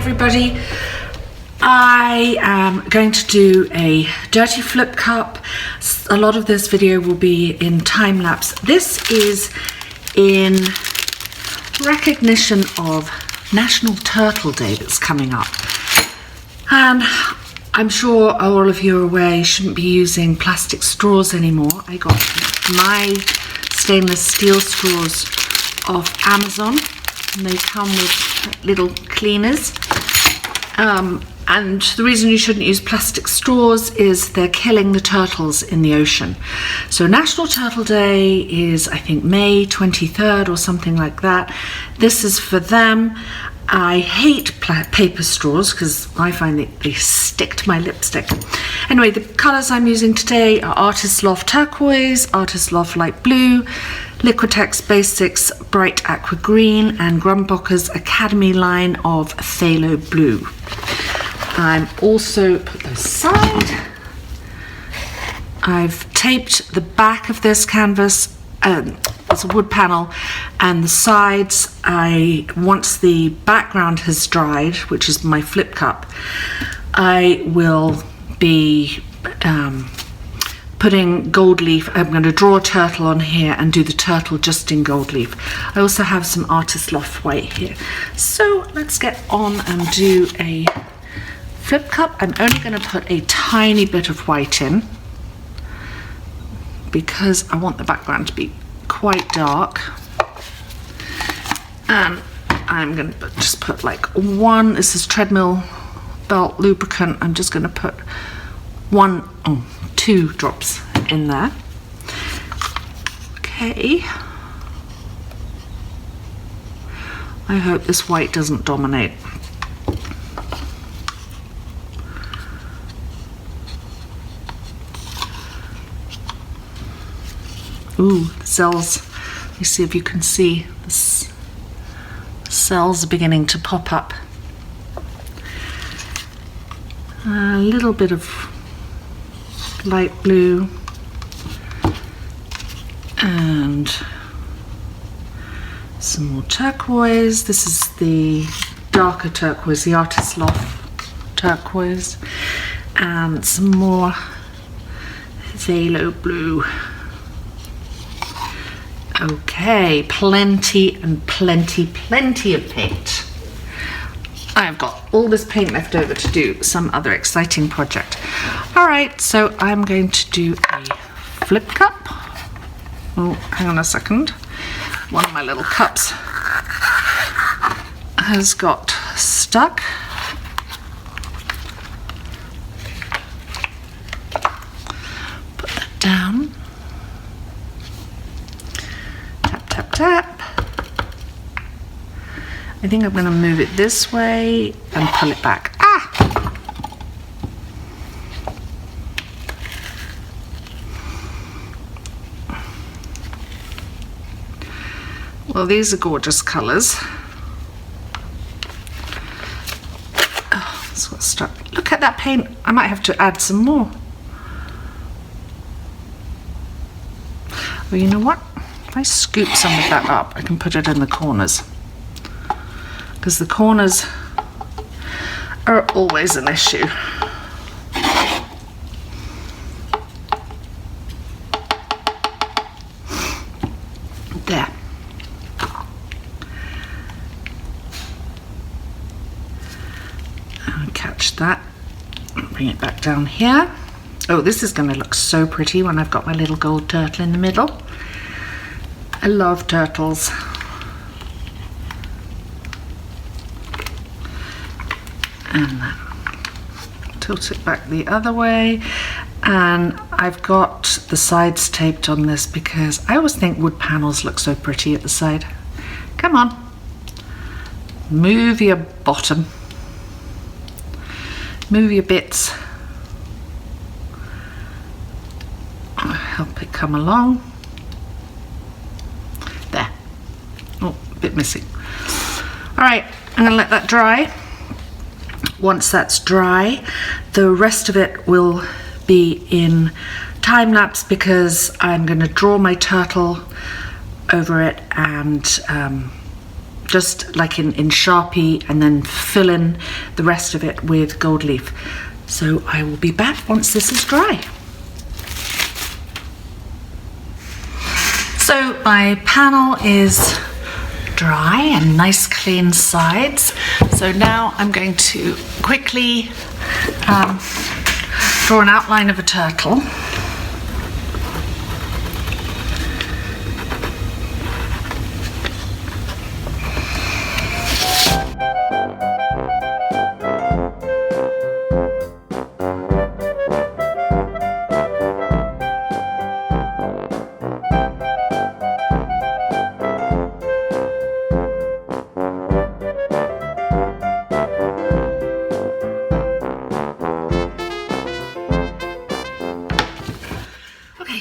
everybody. I am going to do a dirty flip cup. A lot of this video will be in time lapse. This is in recognition of National Turtle Day that's coming up. And I'm sure all of you are aware you shouldn't be using plastic straws anymore. I got my stainless steel straws off Amazon, and they come with little cleaners. And the reason you shouldn't use plastic straws is they're killing the turtles in the ocean. So National Turtle Day is, I think, May 23rd or something like that. This is for them. I hate paper straws because I find that they stick to my lipstick. Anyway, the colours I'm using today are Artist Loft Turquoise, Artist Loft Light Blue, Liquitex Basics Bright Aqua Green, and Grumbacher's Academy line of Phalo Blue. I'm also put those aside. I've taped the back of this canvas. It's a wood panel, and the sides, once the background has dried, which is my flip cup, I will be putting gold leaf. I'm going to draw a turtle on here and do the turtle just in gold leaf. I also have some Artist Loft white here. So let's get on and do a flip cup. I'm only going to put a tiny bit of white in because I want the background to be quite dark. And I'm going to just put like one, this is treadmill belt lubricant. I'm just going to put two drops in there. Okay. I hope this white doesn't dominate. Ooh, the cells. Let me see if you can see. The cells are beginning to pop up. A little bit of light blue and some more turquoise. This is the darker turquoise, the Artist Loft Turquoise, and some more Phalo Blue. Okay, plenty of paint. I've got all this paint left over to do some other exciting project. All right, so I'm going to do a flip cup. Oh, hang on a second. One of my little cups has got stuck. Put that down. Tap, tap. I think I'm going to move it this way and pull it back. Ah! Well, these are gorgeous colours. Oh, it's got stuck. Look at that paint. I might have to add some more. Well, you know what? If I scoop some of that up, I can put it in the corners. Because the corners are always an issue. There. And catch that. Bring it back down here. Oh, this is going to look so pretty when I've got my little gold turtle in the middle. I love turtles. And then tilt it back the other way, and I've got the sides taped on this because I always think wood panels look so pretty at the side. Come on, move your bottom, move your bits, help it come along. There. Oh, a bit missing. All right, I'm gonna let that dry. Once that's dry, the rest of it will be in time lapse because I'm going to draw my turtle over it and just like in Sharpie, and then fill in the rest of it with gold leaf. So I will be back once this is dry. So my panel is dry and nice clean sides. So now I'm going to quickly draw an outline of a turtle.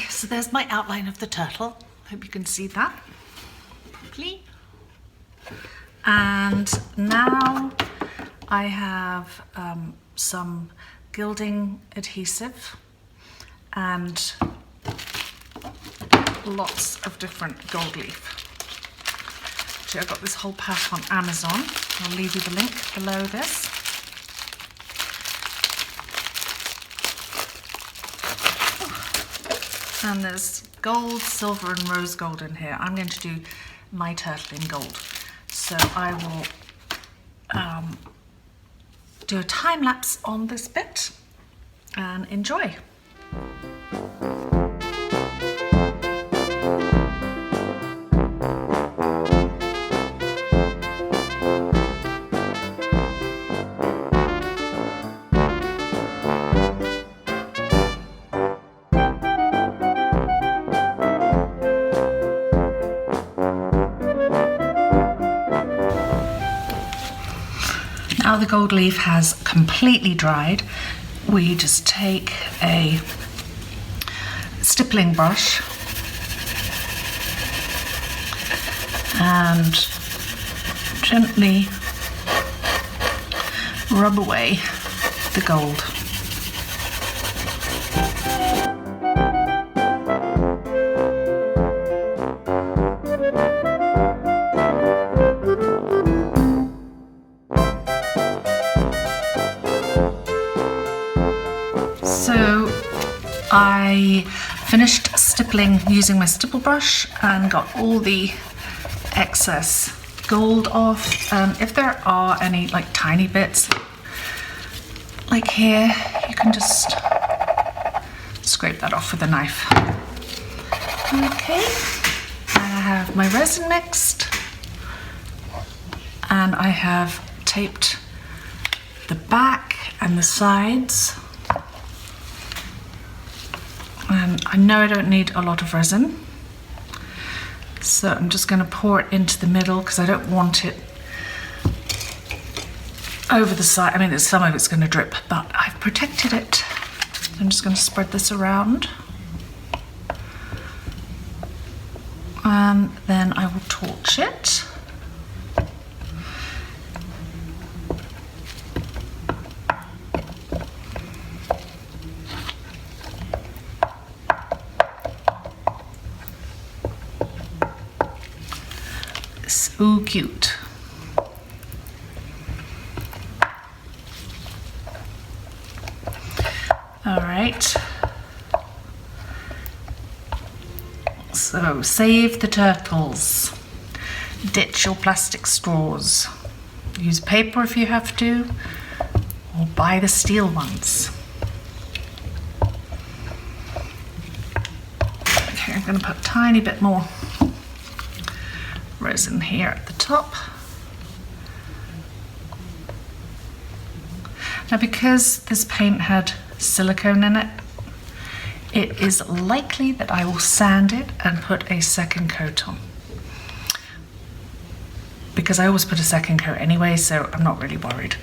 So there's my outline of the turtle. Hope you can see that properly. And now I have some gilding adhesive and lots of different gold leaf. Actually, I got this whole pack on Amazon. I'll leave you the link below this. And there's gold, silver and rose gold in here. I'm going to do my turtle in gold. So I will do a time lapse on this bit and enjoy. Now the gold leaf has completely dried, we just take a stippling brush and gently rub away the gold. So I finished stippling using my stipple brush and got all the excess gold off. If there are any like tiny bits like here, you can just scrape that off with a knife. Okay, I have my resin mixed and I have taped the back and the sides. And I know I don't need a lot of resin, so I'm just going to pour it into the middle because I don't want it over the side. I mean, some of it's going to drip, but I've protected it. I'm just going to spread this around. And then I will torch it. So cute. All right. So save the turtles. Ditch your plastic straws. Use paper if you have to, or buy the steel ones. Okay, I'm going to put a tiny bit more resin here at the top. Now, because this paint had silicone in it, it is likely that I will sand it and put a second coat on, because I always put a second coat anyway, so I'm not really worried.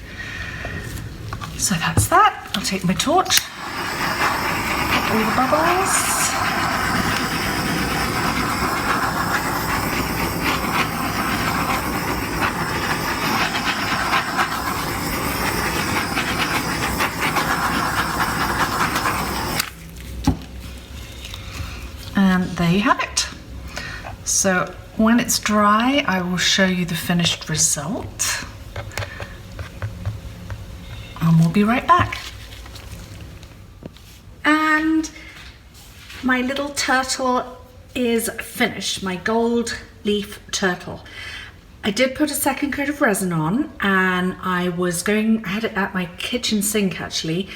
So that's that. I'll take my torch, get all the bubbles. And there you have it. So when it's dry, I will show you the finished result. And we'll be right back. And my little turtle is finished, my gold leaf turtle. I did put a second coat of resin on, and I had it at my kitchen sink actually,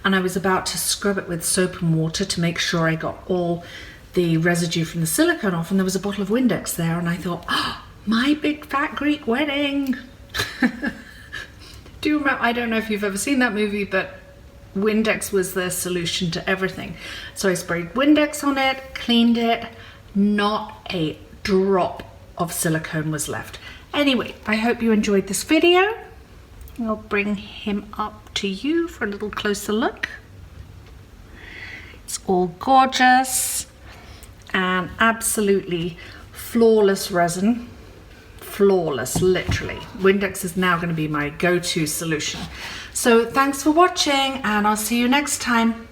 and I was about to scrub it with soap and water to make sure I got all the residue from the silicone off, and there was a bottle of Windex there, and I thought, oh, my big fat Greek wedding. Do you remember, I don't know if you've ever seen that movie, but Windex was the solution to everything. So I sprayed Windex on it, cleaned it, not a drop of silicone was left. Anyway, I hope you enjoyed this video. I'll bring him up to you for a little closer look. It's all gorgeous and absolutely flawless resin. Flawless, literally. Windex is now going to be my go-to solution. So thanks for watching, and I'll see you next time.